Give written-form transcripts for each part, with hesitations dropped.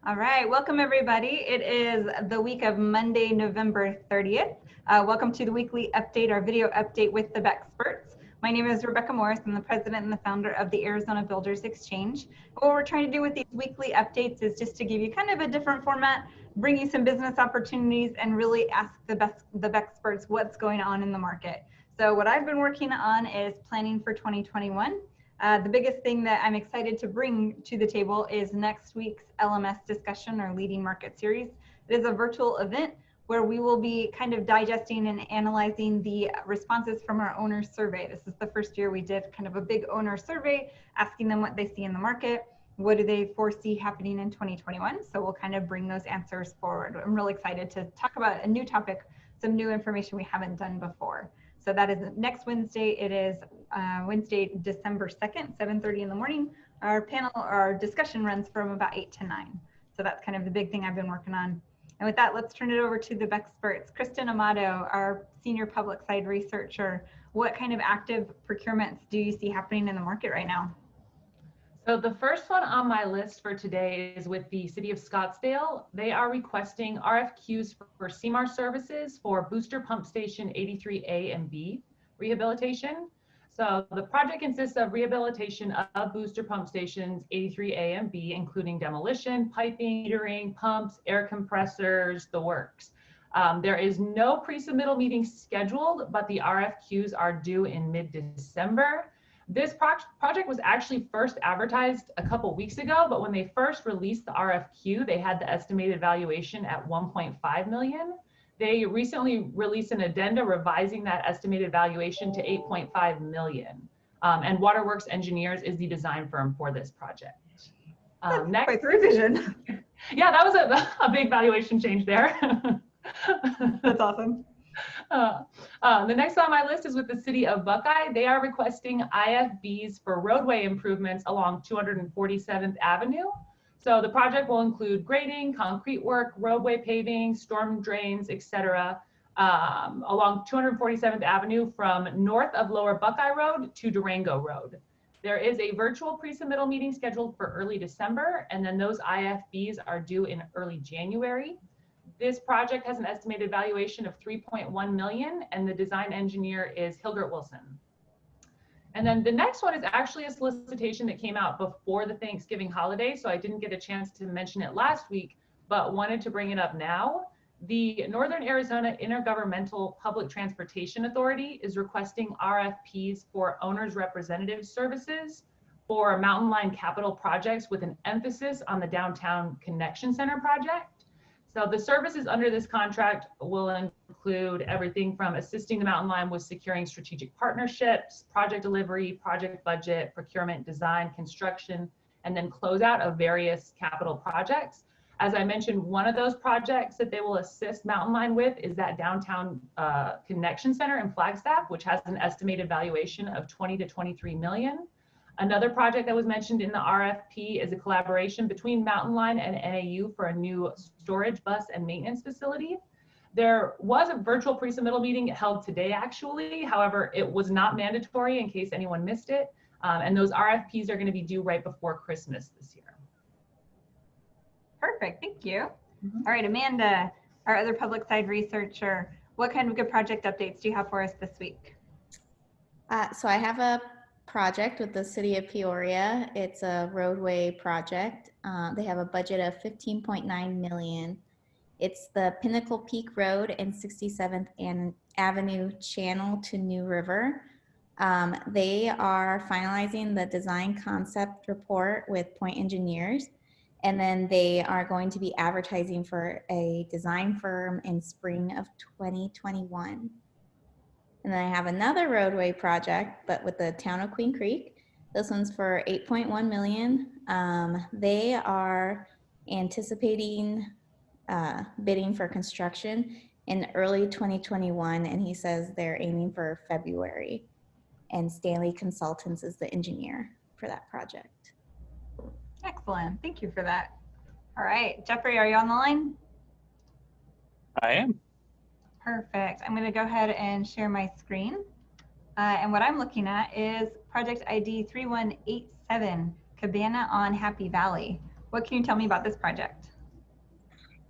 All right, welcome everybody. It is the week of Monday, November 30th. Welcome to the weekly update, our video update with the Bexperts. My name is Rebecca Morris. I'm the president and the founder of the Arizona Builders Exchange. What we're trying to do with these weekly updates is just to give you kind of a different format, bring you some business opportunities, and really ask the Bexperts what's going on in the market. So what I've been working on is planning for 2021. The biggest thing that I'm excited to bring to the table is next week's LMS discussion or Leading Market Series. It is a virtual event where we will be kind of digesting and analyzing the responses from our owner survey. This is the first year we did kind of a big owner survey, asking them what they see in the market, what do they foresee happening in 2021. So we'll kind of bring those answers forward. I'm really excited to talk about a new topic, some new information we haven't done before. So that is next Wednesday. It is Wednesday, December 2nd, 7:30 in the morning. Our discussion runs from about 8 to 9. So that's kind of the big thing I've been working on. And with that, let's turn it over to the Bexperts. Kristen Amato, our senior public side researcher. What kind of active procurements do you see happening in the market right now? So the first one on my list for today is with the city of Scottsdale. They are requesting RFQs for CMAR services for booster pump station 83A and B rehabilitation. So the project consists of rehabilitation of booster pump stations 83A and B, including demolition, piping, metering, pumps, air compressors, the works. There is no pre-submittal meeting scheduled, but the RFQs are due in mid-December. This project was actually first advertised a couple weeks ago, but when they first released the RFQ, they had the estimated valuation at 1.5 million. They recently released an addenda revising that estimated valuation to 8.5 million. And Waterworks Engineers is the design firm for this project. Next, quite the revision. Yeah, that was a big valuation change there. That's awesome. The next on my list is with the city of Buckeye. They are requesting IFBs for roadway improvements along 247th Avenue. So the project will include grading, concrete work, roadway paving, storm drains, etc. Along 247th Avenue from north of Lower Buckeye Road to Durango Road. There is a virtual pre-submittal meeting scheduled for early December, and then those IFBs are due in early January. This project has an estimated valuation of 3.1 million, and the design engineer is Hilgert Wilson. And then the next one is actually a solicitation that came out before the Thanksgiving holiday, so I didn't get a chance to mention it last week, but wanted to bring it up now. The Northern Arizona Intergovernmental Public Transportation Authority is requesting RFPs for owners' representative services for Mountain Line capital projects with an emphasis on the Downtown Connection Center project. So the services under this contract will include everything from assisting the Mountain Line with securing strategic partnerships, project delivery, project budget, procurement, design, construction, and then closeout of various capital projects. As I mentioned, one of those projects that they will assist Mountain Line with is that Downtown Connection Center in Flagstaff, which has an estimated valuation of 20 to 23 million. Another project that was mentioned in the RFP is a collaboration between Mountain Line and NAU for a new storage, bus, and maintenance facility. There was a virtual pre-submittal meeting held today, actually. However, it was not mandatory in case anyone missed it. And those RFPs are going to be due right before Christmas this year. Perfect, thank you. All right, Amanda, our other public side researcher, what kind of good project updates do you have for us this week? So I have a project with the city of Peoria. It's a roadway project. They have a budget of 15.9 million. It's the Pinnacle Peak Road and 67th Avenue channel to New River. They are finalizing the design concept report with Point Engineers, and then they are going to be advertising for a design firm in spring of 2021. And then I have another roadway project, but with the town of Queen Creek. This one's for 8.1 million. They are anticipating bidding for construction in early 2021, and he says they're aiming for February. And Stanley Consultants is the engineer for that project. Excellent, thank you for that. All right, Jeffrey, are you on the line? I am. Perfect. I'm going to go ahead and share my screen. And what I'm looking at is project ID 3187, Cabana on Happy Valley. What can you tell me about this project?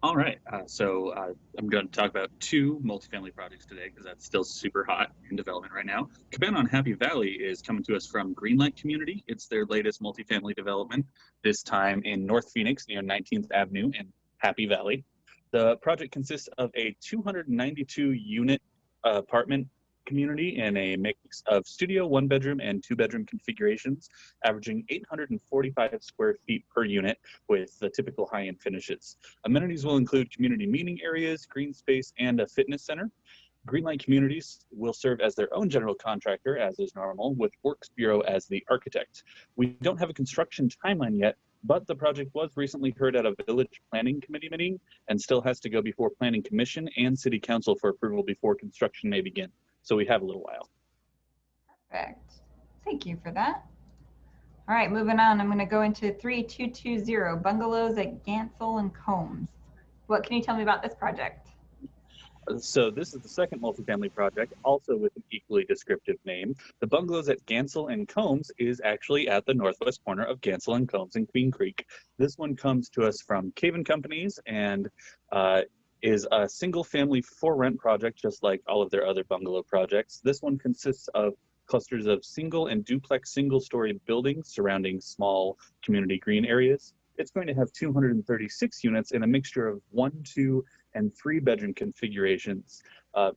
All right, I'm going to talk about two multifamily projects today because that's still super hot in development right now. Cabana on Happy Valley is coming to us from Greenlight Community. It's their latest multifamily development, this time in North Phoenix near 19th Avenue in Happy Valley. The project consists of a 292 unit apartment community in a mix of studio, one bedroom, and two bedroom configurations, averaging 845 square feet per unit with the typical high-end finishes. Amenities will include community meeting areas, green space, and a fitness center. Greenlight Communities will serve as their own general contractor, as is normal, with Works Bureau as the architect. We don't have a construction timeline yet, but the project was recently heard at a village planning committee meeting and still has to go before planning commission and city council for approval before construction may begin. So we have a little while. Perfect. Thank you for that. All right, moving on. I'm going to go into 3220 Bungalows at Gansel and Combs. What can you tell me about this project? So this is the second multifamily project, also with an equally descriptive name. The Bungalows at Gansel and Combs is actually at the northwest corner of Gansel and Combs in Queen Creek. This one comes to us from Caven Companies and is a single family for rent project, just like all of their other bungalow projects. This one consists of clusters of single and duplex single-story buildings surrounding small community green areas. It's going to have 236 units in a mixture of 1, 2, and 3 bedroom configurations.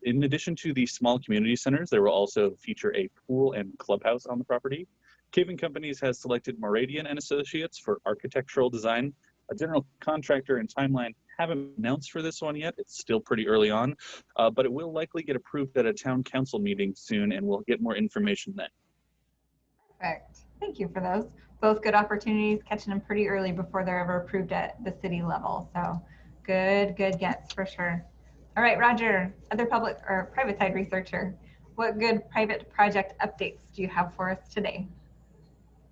In addition to the small community centers, there will also feature a pool and clubhouse on the property. Caven Companies has selected Moradian and Associates for architectural design. A general contractor and timeline haven't announced for this one yet. It's still pretty early on, but it will likely get approved at a town council meeting soon, and we'll get more information then. Perfect. Thank you for those. Both good opportunities, catching them pretty early before they're ever approved at the city level. So good gets for sure. All right, Roger, other public or private side researcher, what good private project updates do you have for us today?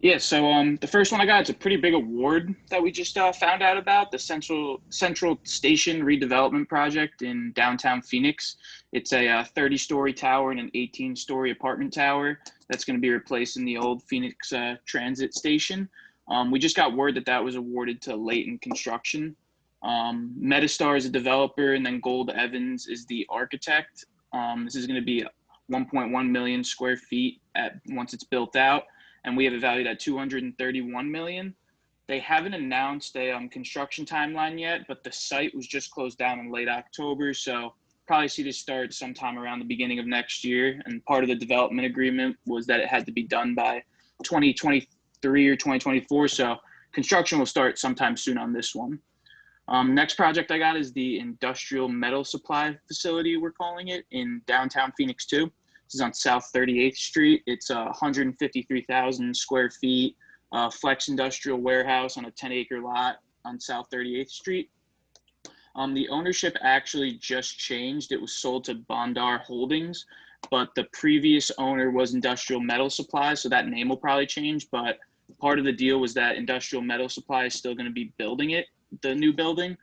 Yeah, so the first one I got, it's a pretty big award that we just found out about, the Central Station redevelopment project in downtown Phoenix. It's a 30-story tower and an 18-story apartment tower that's going to be replacing the old Phoenix Transit Station. We just got word that that was awarded to Layton Construction. Metastar is a developer, and then Gold Evans is the architect. This is going to be 1.1 million square feet once it's built out, and we have it valued at 231 million. They haven't announced a construction timeline yet, but the site was just closed down in late October, so probably see this start sometime around the beginning of next year. And part of the development agreement was that it had to be done by 2023 or 2024, so construction will start sometime soon on this one. Next project I got is the industrial metal supply facility, we're calling it, in downtown Phoenix 2. This is on South 38th Street. It's 153,000 square feet, flex industrial warehouse on a 10-acre lot on South 38th Street. The ownership actually just changed. It was sold to Bondar Holdings, but the previous owner was Industrial Metal Supply, so that name will probably change. But part of the deal was that Industrial Metal Supply is still going to be building it, the new building.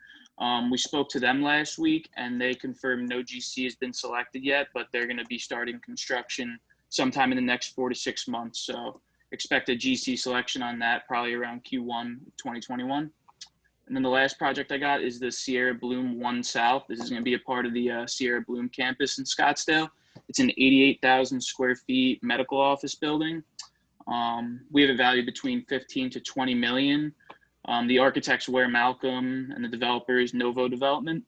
We spoke to them last week, and they confirmed no GC has been selected yet, but they're going to be starting construction sometime in the next 4 to 6 months. So expect a GC selection on that probably around Q1 2021. And then the last project I got is the Sierra Bloom 1 South. This is going to be a part of the Sierra Bloom campus in Scottsdale. It's an 88,000 square feet medical office building. We have it valued between 15 to 20 million. The architect's Ware Malcolm, and the developer is Novo Development.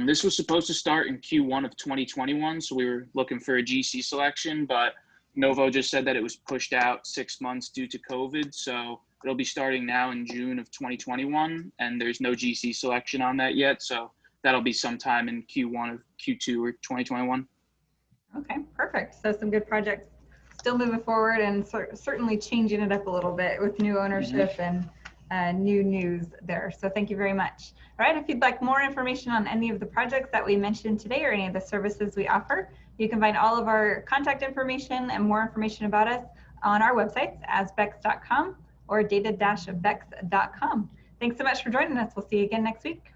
This was supposed to start in Q1 of 2021, so we were looking for a GC selection, but Novo just said that it was pushed out 6 months due to COVID, so it'll be starting now in June of 2021, and there's no GC selection on that yet, so that'll be sometime in Q1 of Q2 or 2021. Okay, perfect. So some good projects still moving forward and certainly changing it up a little bit with new ownership and new news there. So thank you very much. All right, if you'd like more information on any of the projects that we mentioned today or any of the services we offer, you can find all of our contact information and more information about us on our websites, asbex.com or data-bex.com. Thanks so much for joining us. We'll see you again next week.